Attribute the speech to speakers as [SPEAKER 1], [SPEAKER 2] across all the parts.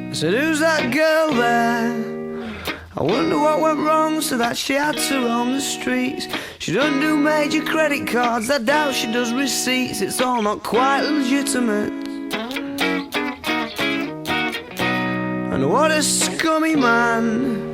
[SPEAKER 1] I said, who's that girl there? I wonder what went wrong so that she had to roam the streets. She doesn't do major credit cards, I doubt she does receipts. It's all not quite legitimate. And what a scummy man.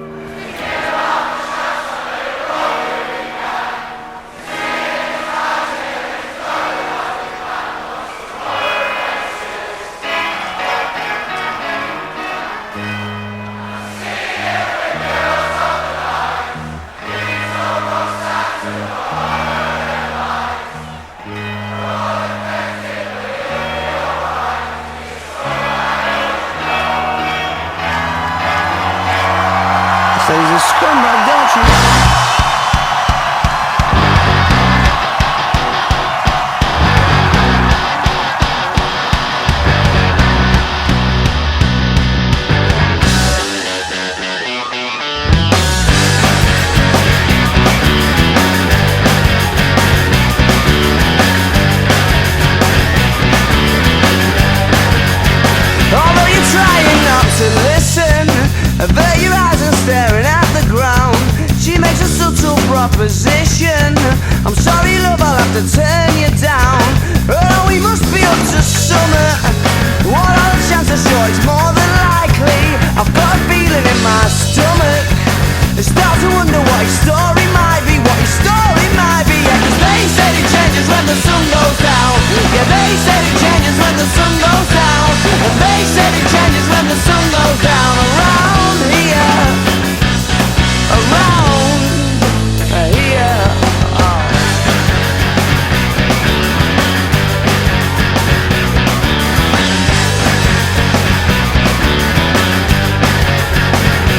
[SPEAKER 1] So he's a scumbag, don't you? Although you're trying not to listen, avert your eyes and staring at the ground. She makes a subtle proposition. I'm sorry love, I'll have to turn you down. Oh, we must be up to summer. What are the chances? Sure, it's more than likely. I've got a feeling in my stomach. I start to wonder what his story might be. What his story might be. Yeah, 'cause they said it changes when the sun goes down. Yeah, they said it changes when the sun goes down. And they said it changes when the sun goes down. Around here, around here. Oh.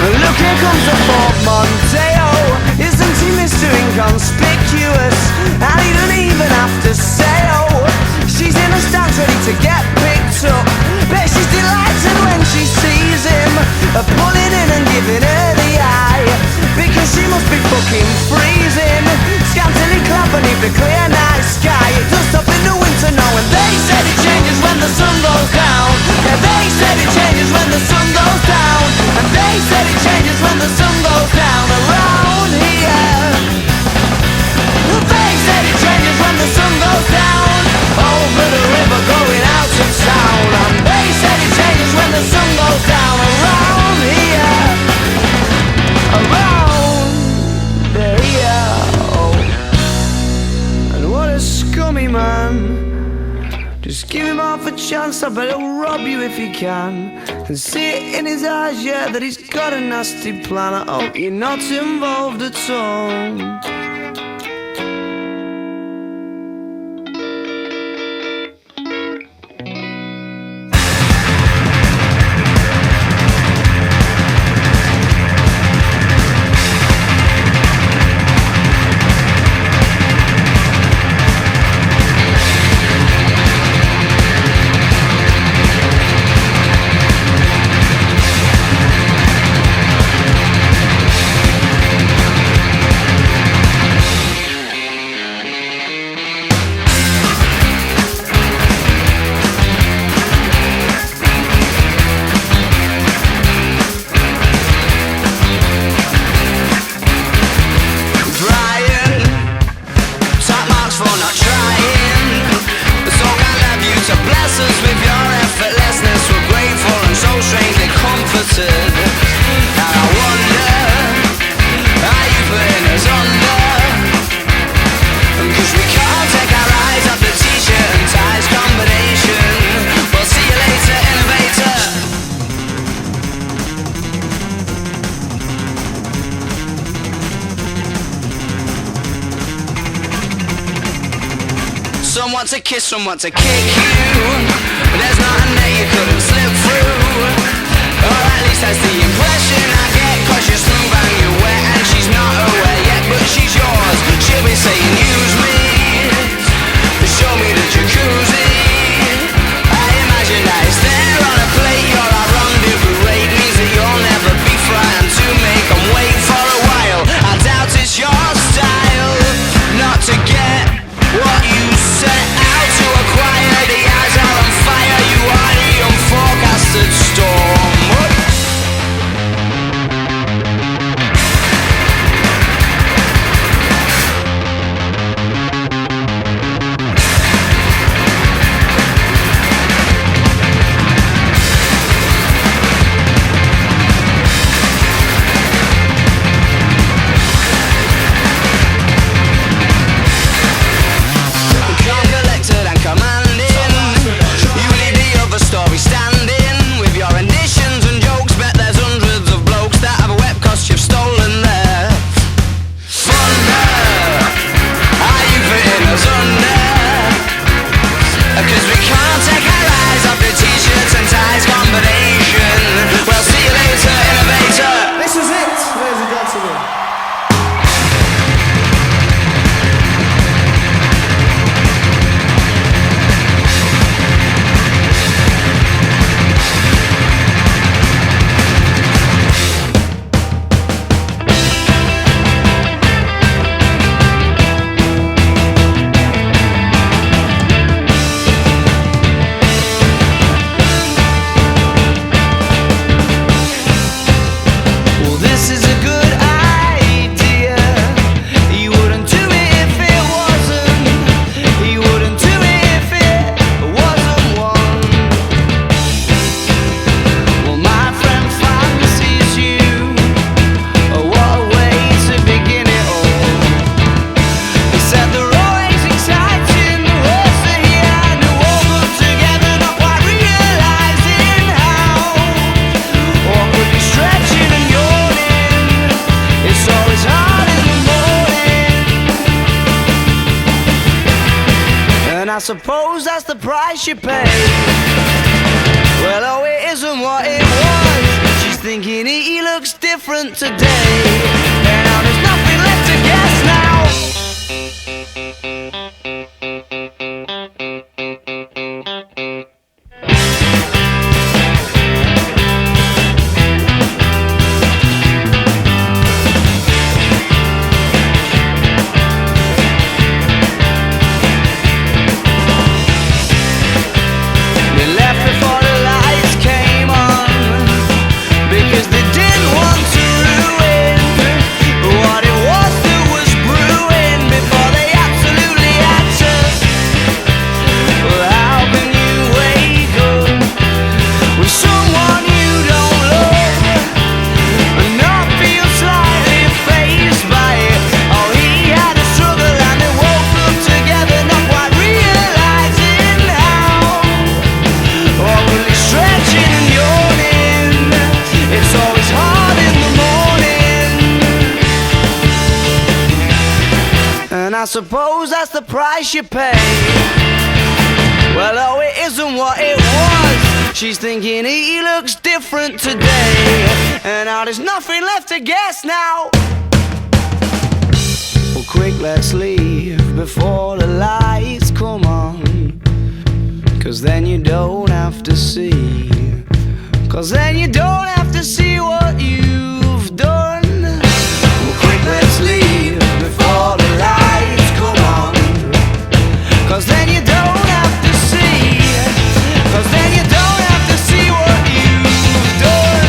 [SPEAKER 1] Look, here comes the portmanteau. Isn't he Mr. Inconspicuous? And he doesn't even have to say oh. She's in a stance ready to get picked up. Bet she's delighted when she sees him, pulling in and giving her the eye, because she must be fucking freezing. Scantily clad beneath the clear night sky. It does stop in the winter now. And they said it changes when the sun goes down. Yeah, they said it changes when the sun goes down. And they said it changes when the sun goes down. Around here, they said it changes when the sun goes down. Over the river going out of town. And they said it changes when the sun goes down. Around here, around here. Oh. And what a scummy man. Just give him half a chance, I bet he'll rob you if he can. And see it in his eyes, yeah, that he's got a nasty plan. I hope you're not involved at all.
[SPEAKER 2] Some want to kiss, some want to kick you, but there's nothing that you couldn't slip through. Or at least that's the impression I get, 'cause you're smooth and you're wet, and she's not aware yet, but she's yours. She'll be saying use me, show me the jacuzzi. I imagine that it's there on a plate. You're our rendezvous rate, means that you'll never be frightened to make them wait for a while. I doubt it's your style not to get what you set out to acquire. The eyes are on fire, you are the young folk.
[SPEAKER 1] suppose that's the price you pay. Well, oh, it isn't what it was. She's thinking he looks different today. And now there's nothing left to guess now. I suppose that's the price you pay. Well, oh, it isn't what it was. She's thinking he looks different today. And now there's nothing left to guess now. Well, quick, let's leave before the lights come on. 'Cause then you don't have to see. 'Cause then you don't have to see what you've done. Well, quick, let's leave before the lights come on. 'Cause then you don't have to see. 'Cause then you don't have to see what you've done.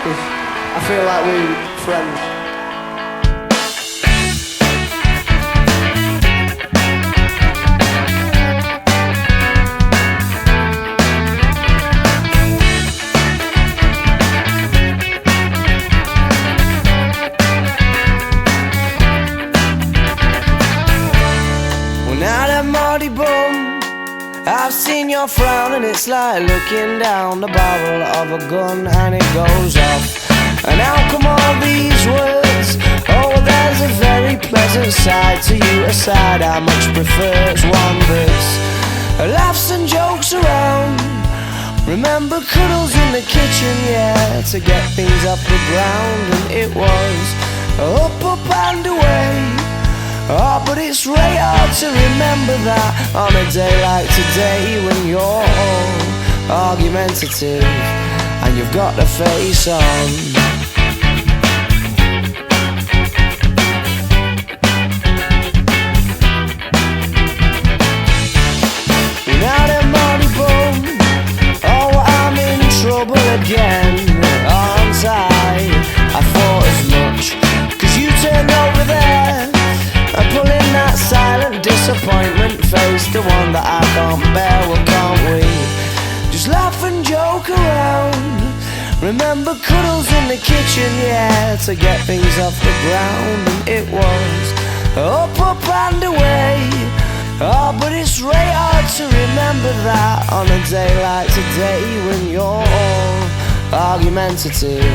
[SPEAKER 1] I feel like we're friends.
[SPEAKER 2] Mardy Bum, I've seen your frown and it's like looking down the barrel of a gun and it goes off. And how come all these words? Oh, there's a very pleasant side to you, a side I much prefer. It's one that's laughs and jokes around. Remember cuddles in the kitchen, yeah, to get things off the ground. And it was up, up and away. Oh, but it's really hard to remember that on a day like today when you're all argumentative and you've got the face on. Now then, Mardy Bum, oh, I'm in trouble again, aren't I? I thought as much, 'cause you turned over there and pulling that silent disappointment face, the one that I can't bear. Well, can't we just laugh and joke around? Remember cuddles in the kitchen, yeah, to get things off the ground. And it was up, up and away. Oh, but it's really hard to remember that on a day like today when you're all argumentative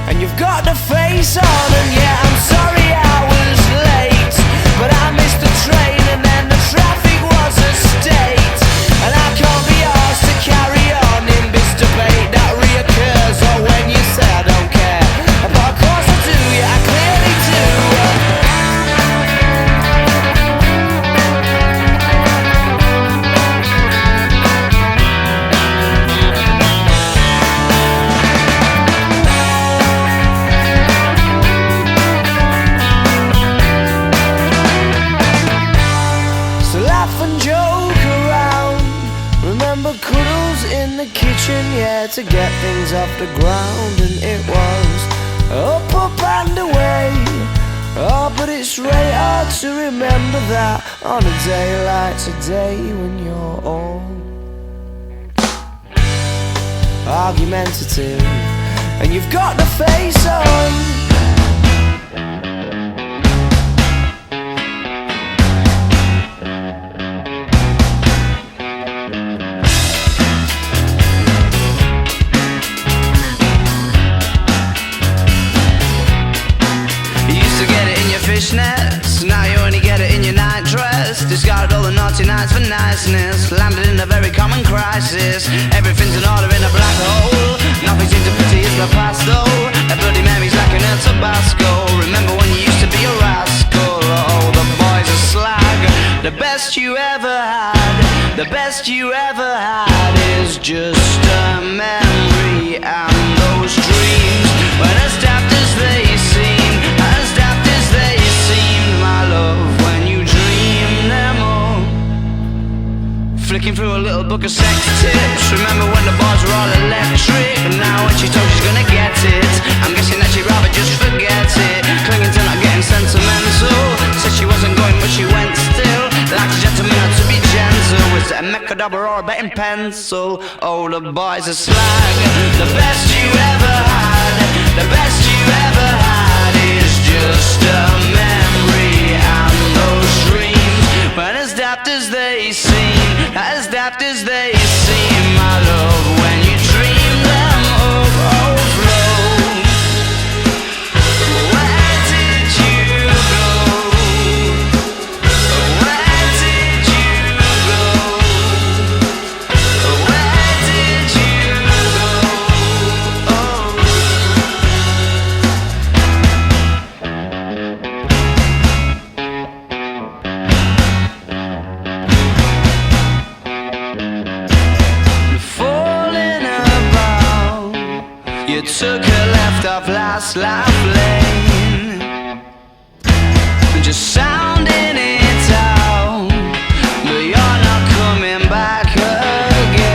[SPEAKER 2] and you've got the face on. And yeah, I'm sorry I was late, but I missed the train and then the traffic was a state. And I can't be asked to carry on in this debate that reoccurs. Or when you say I don't care, but of course I do, yeah, I clearly do. Cuddles in the kitchen, yeah, to get things off the ground. And it was up, up and away. Oh, but it's really hard to remember that on a day like today when you're all argumentative and you've got the face on. Fishnets, now you only get it in your night dress. Discarded all the naughty nights for niceness. Landed in a very common crisis. Everything's in order in a black hole. Nothing seems to pity is the past though. A Bloody Mary's like an El Tabasco. Remember when you used to be a rascal? Oh, the boys are slag. The best you ever had, the best you ever had is just a memory. And those dreams, when as daft as they seem, as daft as they seem, my love, when you dream them all. Flicking through a little book of sex tips. Remember when the bars were all electric? And now when she's told she's gonna get it, I'm guessing that she'd rather just forget it. Clinging to not getting sentimental. Said she wasn't going but she went still. Like a gentleman had to be gentle. Was it a mechadobber or a betting pencil? Oh, the boys are slag. The best you ever had, the best you ever had is just a memory. And those dreams, when as daft as they seem, as daft as they seem, my love, when you dream them of overflow. Where did you go? Where did you go? Where did you go? Oh. Falling about, you took a left off last life lane, just sounding it out, but you're not coming back again.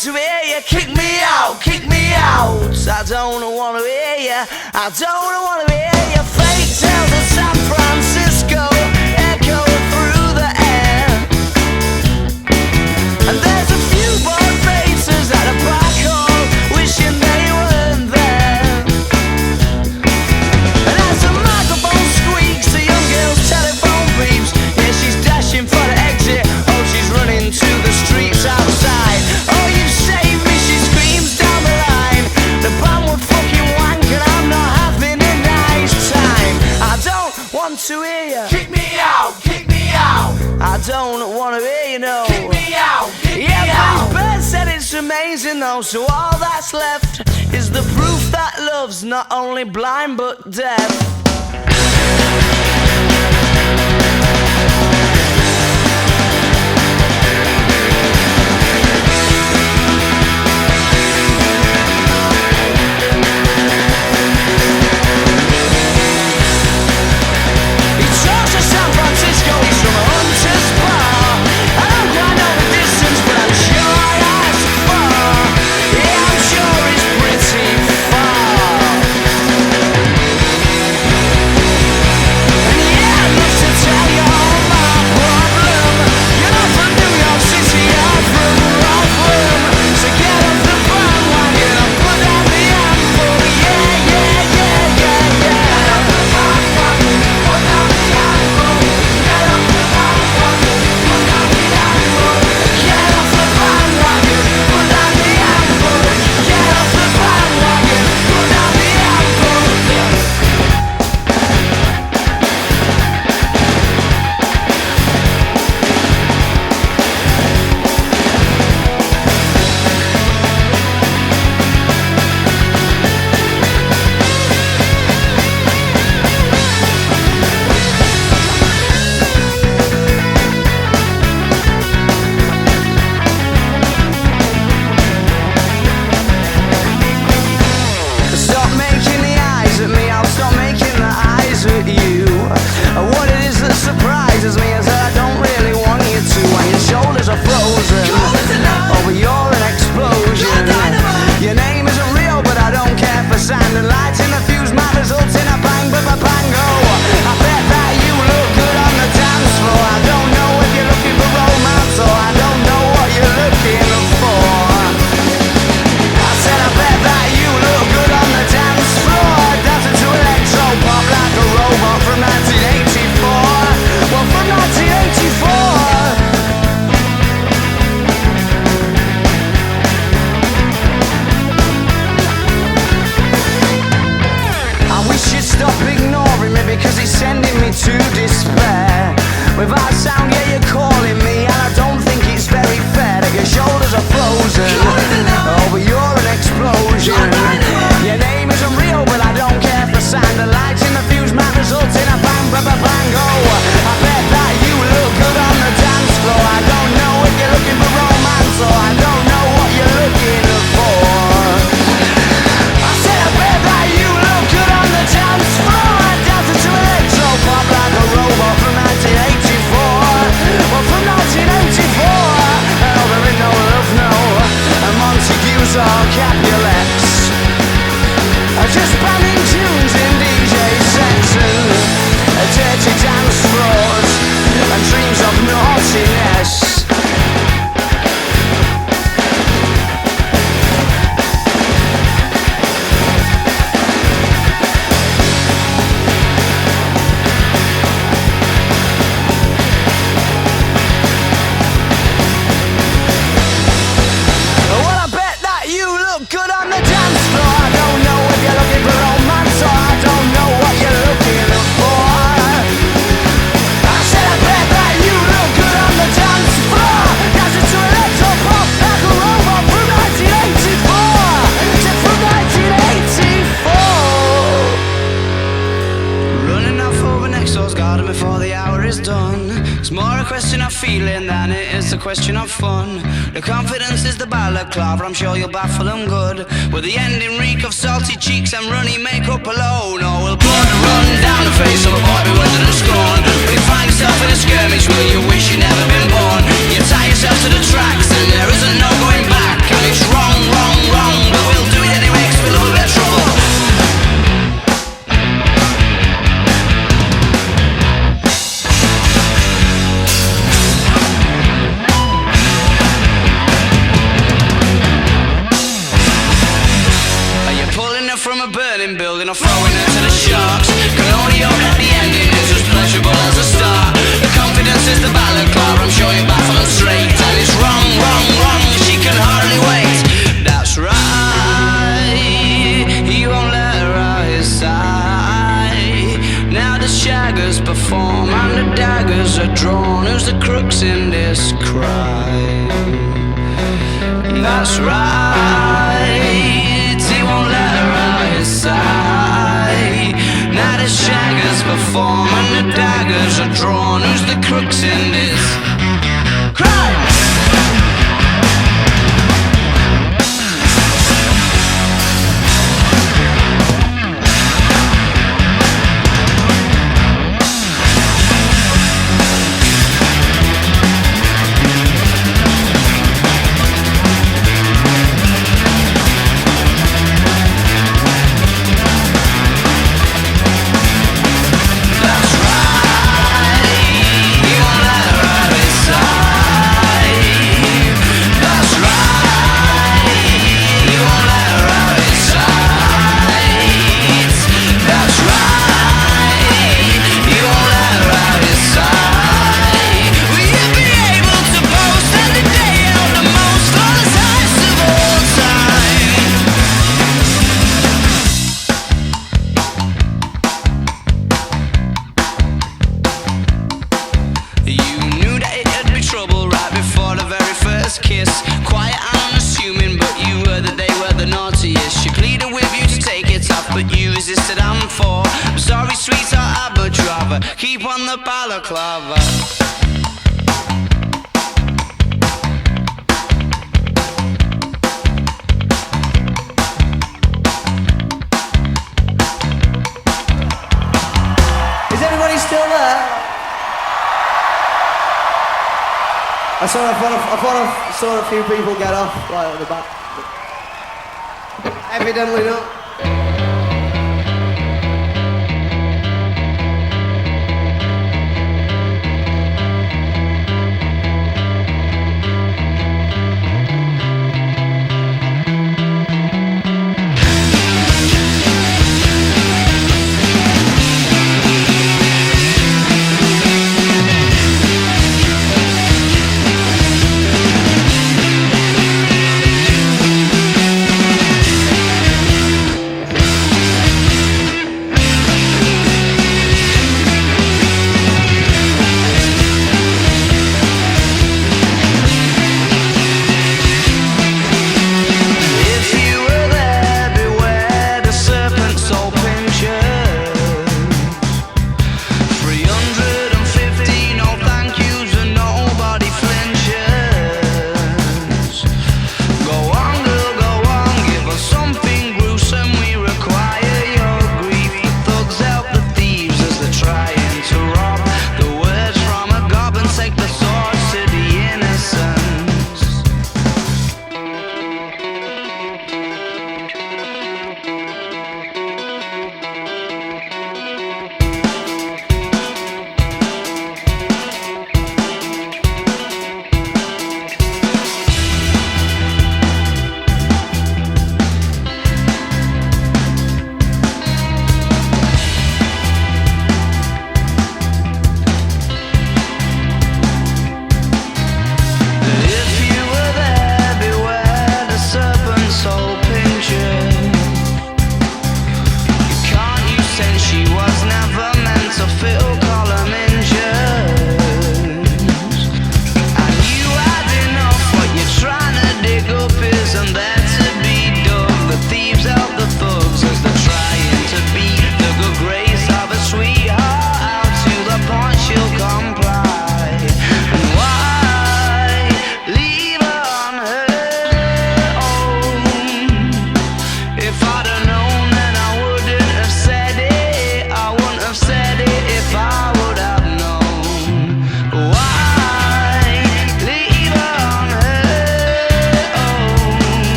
[SPEAKER 1] to hear you. Kick me out, kick me out. I don't wanna hear you. I don't wanna hear you. Fake tales of San Francisco echo through the air. And there's a few bored faces at a black hole wishing they weren't there. And as the microphone squeaks, the young girl's telephone beeps. Yeah, she's dashing for the exit. Oh, she's running to the streets outside. Oh, you saved me, she screams down the line. The band would fucking wank and I'm not having a nice time. I don't want to hear you.
[SPEAKER 3] Kick me out, kick me out.
[SPEAKER 1] I don't want to hear you, no.
[SPEAKER 3] Kick me out, kick me
[SPEAKER 1] Yeah,
[SPEAKER 3] out.
[SPEAKER 1] but Bird said it's amazing though. So all that's left is the proof that love's not only blind but deaf. He talks to San Francisco, he's from a hunter's bar. I don't quite know the distance, but I'm sure that's far. Yeah, I'm sure it's pretty far. And yeah, I'd love to tell you all my problem. You're not from New York City, I'm from Rubble. So get off the bandwagon and put down the apple. Yeah, yeah, yeah, yeah, yeah. Get off the bandwagon, put down the apple. Get off the bandwagon, put down the apple. Stop making the eyes at me, I'll stop making the eyes at you. What it is that surprises me is that I don't really want you to. And your shoulders are frozen. Oh, but you're an explosion. Your name isn't real, but I don't care for sand and lights in the fuse. My results in a bang, but a bango. I bet that you look good on the dance floor. I don't know if you're looking for romance or I don't know what you're looking for. I said I bet that you look good on the dance floor, dancing to electro pop like a robot from 1984. Well, from 1984. I wish you'd stop ignoring me because it's sending me to despair. Without sound, yeah, you're calling me, and I don't think it's very fair that your shoulders are frozen. Oh, but you're an explosion. Your name isn't real, but I don't care for sand. The lights in the fuse might result in a bang, bango. I bet that you look good on the dance floor. I don't know if you're looking for romance or I don't know what you're looking for. I said I bet that you look good on the dance floor, dancing to electro pop like a robot from 1984. Well, from 1984. Oh, there ain't no love, no. And Montagues or Capulets. Just banning tunes in DJ sets and dirty dance floors and dreams of naughtiness. Well, I bet that you look good on the dance floor. I don't know if you're looking for romance or I don't know what you're looking for. I said I bet that you look good on the dance floor, dancing to electro pop like a robot from 1984. Said from 1984.
[SPEAKER 2] Running off over next door's garden before the hour is done. It's more a question of feeling than it is a question of fun. The confidence is the balaclava, I'm sure you'll baffle them good. With the ending reek of salty cheeks and runny makeup alone. Or will blood run down the face of a boy bewildered and scorned. Will you find yourself in a skirmish, will you wish you'd never been born? You tie yourself to the tracks and there isn't no going back. And you That's right. He won't let her out his sight. Now the shaggers perform and the daggers are drawn. Who's the crooks in this crime? Keep on the balaclava.
[SPEAKER 1] Is everybody still there? I thought I saw a few people get off right at the back. Evidently not.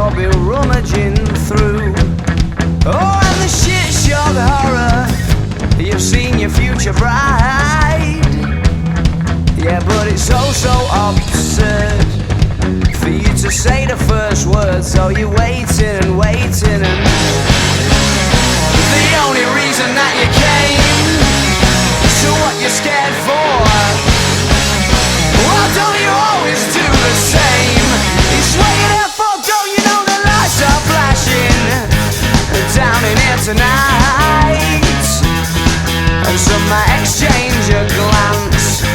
[SPEAKER 1] you'll be rummaging through. Oh, and the shit shock horror, you've seen your future bride. Yeah, but it's so absurd for you to say the first word, so you're waiting and waiting, and the only reason that you came, so what you're scared for? Why don't you always do the same? It's what you're there for, don't you know the lights are flashing down in here tonight? And some might exchange a glance,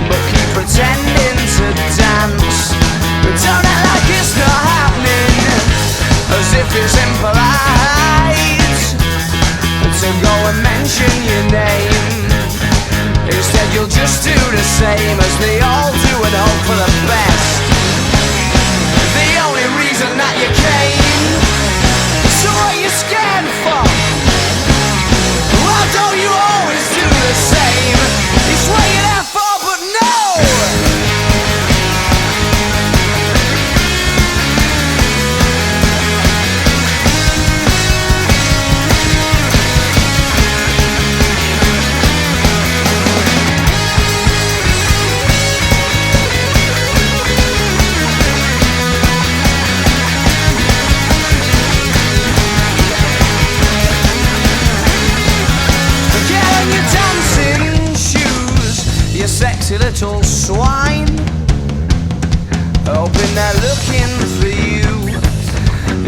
[SPEAKER 1] but keep pretending to dance. But don't act like it's not happening, as if it's impolite to go and mention your name. Instead you'll just do the same as they all do and hope for the best. The only reason that you came, so what you scared for? Why don't you always do the same? It's what you're there for, but no! Sexy little swine, hoping they're looking for you.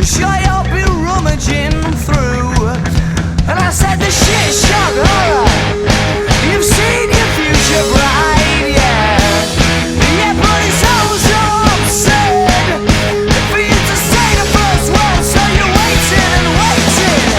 [SPEAKER 1] Sure you'll be rummaging through. And I said the shit shock horror, you've seen your future bride, yeah. Yeah, but it's so absurd for you to say the first word, so you're waiting and waiting.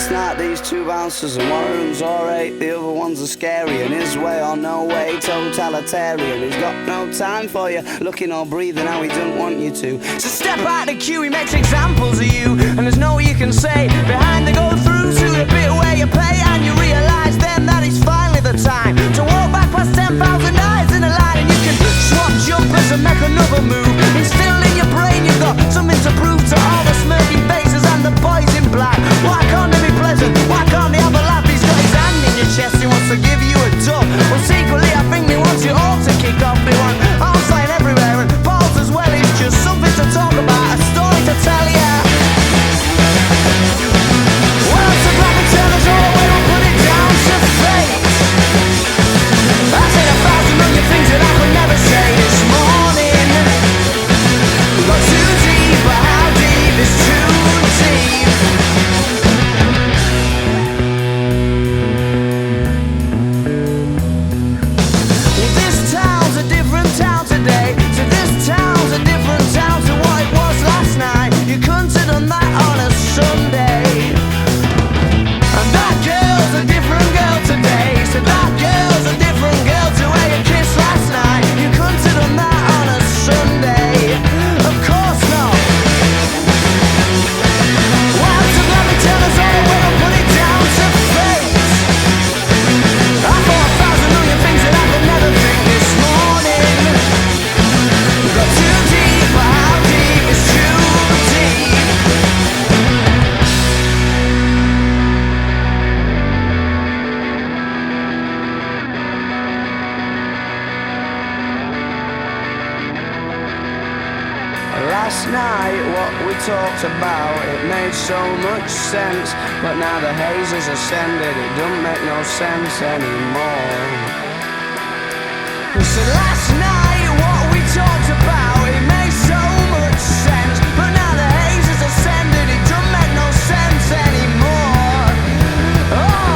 [SPEAKER 1] Last night these two bouncers and one of them's alright, the other one's a scary, and his way or no way, totalitarian. He's got no time for you, looking or breathing how he doesn't want you to. So step out the queue, he makes examples of you, and there's no way you can say behind the go through to the bit where you pay, and you realise then that it's finally the time to walk back past 10,000 eyes in a line, and you can swap jumpers and make another move. Instilled in your brain you've got something to prove to all the smirking faces and the boys in black. Why can't they be pleasant? Why can't they have a laugh? He's got his hand in your chest, he wants to give you a dub. Well, secretly I think he wants you all to kick off. They want arms flying everywhere and balls as well. It's just something to talk about, a story to tell ya. Well, it's a black and tellers all the way, we'll put it down to fate. I said 1,000 million things that I could never say this morning. Got too deep, but how deep is too deep? Well, this town's a different town today. So this town's a different town to what it was last night. You couldn't have done that on a Sunday. And that girl's a different girl today. So that girl's a different girl to where you kissed last night. You couldn't have done that on a Sunday. Of course not. Well, so let me tell us all the way, I'll put it down to fate. I thought 1,000 million things that I could never think this morning. Got too deep, but how deep is too deep? Last night what we talked about, it made so much sense, but now the haze has ascended, it don't make no sense anymore. So last night what we talked about, it made so much sense, but now the haze has ascended, it don't make no sense anymore. Oh.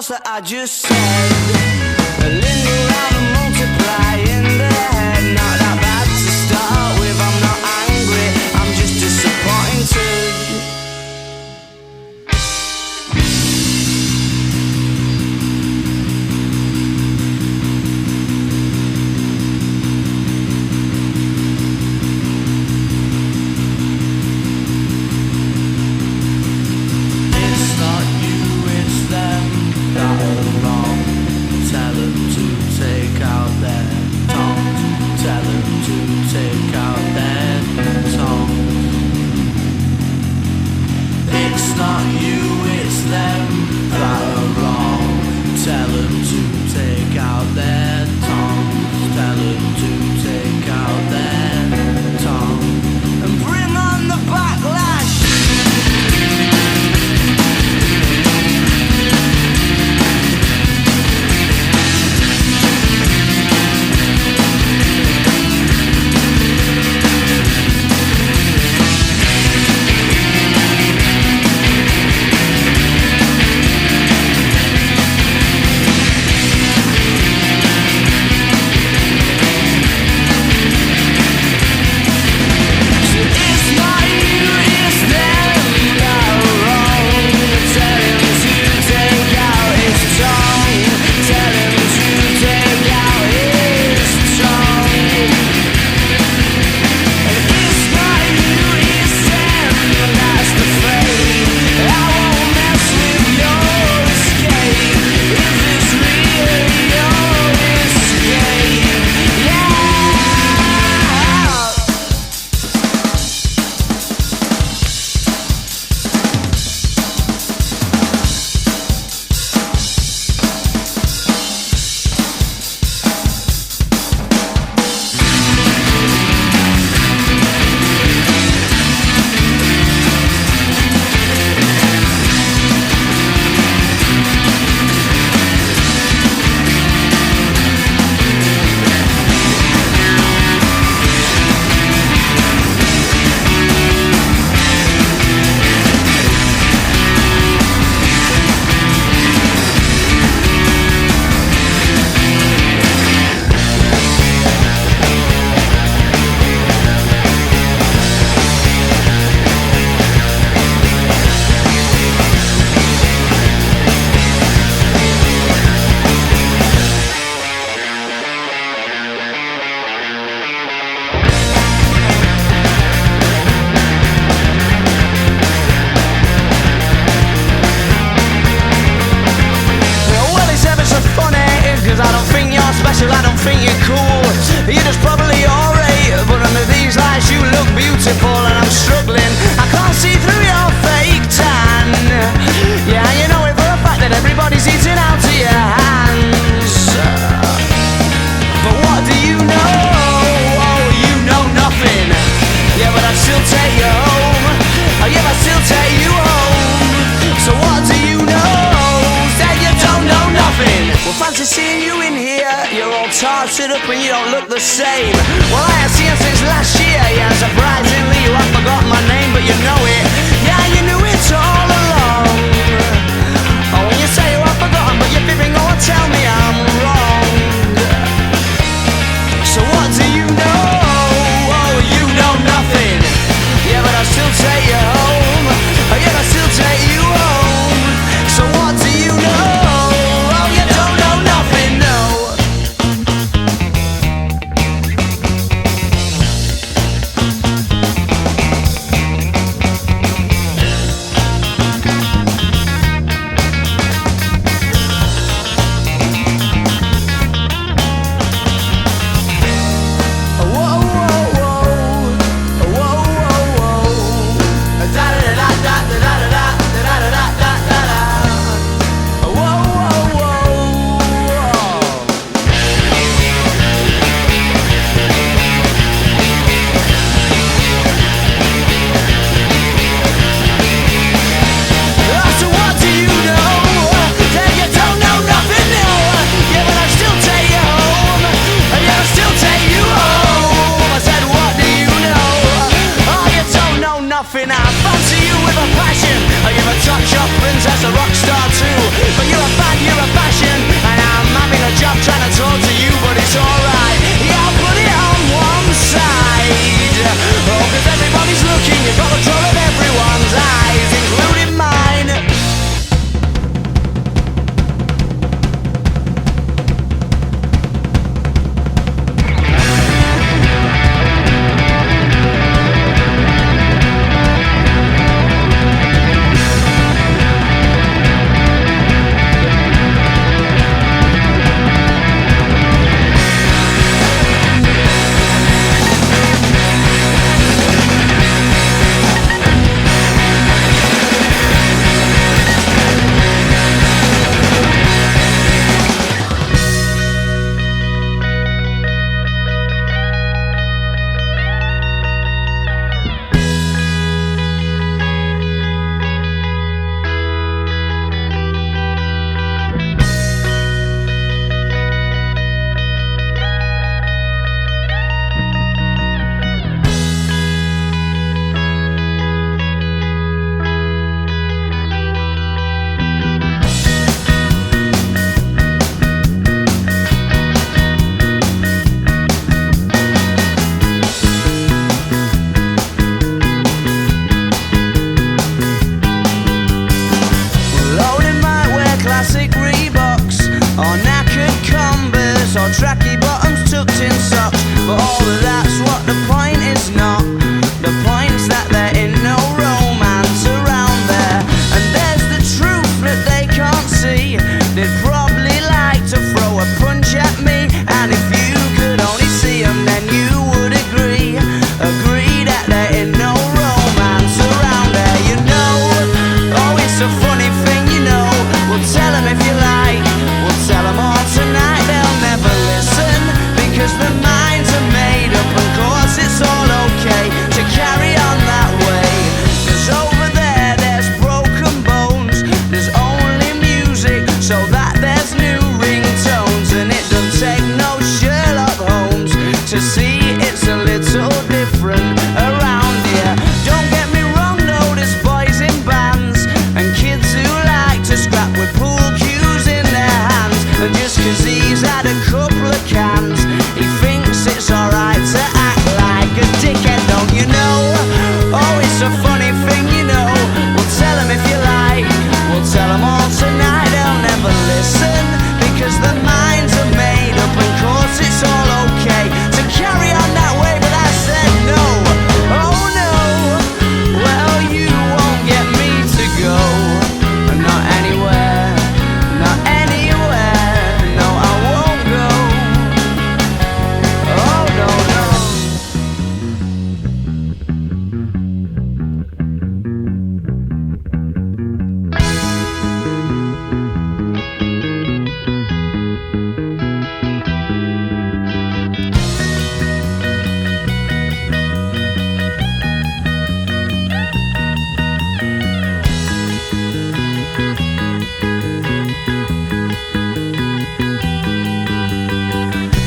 [SPEAKER 1] thoughts that I just said linger around and multiply in the head. Not that bad to start with, I'm not angry, I'm just disappointed.
[SPEAKER 2] Sit up and you don't look the same. Well, I have seen you since last year. Yeah, surprisingly, you have forgotten my name, but you know it. Yeah, you knew it all along. Oh, when you say you have forgotten, but you're fibbing, oh, tell me I'm wrong. So what do you know? Oh, you know nothing. Yeah, but I'll still take you home. Oh, yeah, I'll still take you home. So what do you know? Oh, you don't know nothing, no.
[SPEAKER 1] they'd probably like to throw a punch at me. And if you could only see them, then you would agree that there ain't no romance around there, you know. Oh, it's a funny thing, you know. We'll tell them if you like, we'll tell them all tonight. They'll never listen, because their minds are made up. Of course it's all okay to carry on that way. 'Cause over there, there's broken bones. There's only music, so that there's new ringtones. And it doesn't take no Sherlock Holmes to see it's a little different around here. Don't get me wrong though, there's boys in bands and kids who like to scrap with pool cues in their hands. And just 'cause he's had a couple of cans, he thinks it's alright to act like a dickhead, don't you know? Oh, it's a funny thing, you know. We'll tell them if you like, we'll tell them all tonight. They'll never listen, because their minds are made up. Of course it's all okay to carry on that way, but I said no. Oh no, well you won't get me to go. Not anywhere, not anywhere. No, I won't go. Oh no, no.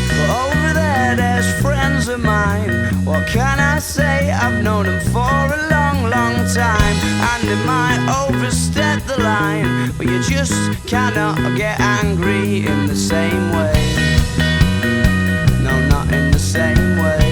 [SPEAKER 1] But over there, there's friends of mine. What can I say? I've known them for a long, long time. And they might overstep the line, but you just cannot get angry in the same way. No, not in the same way.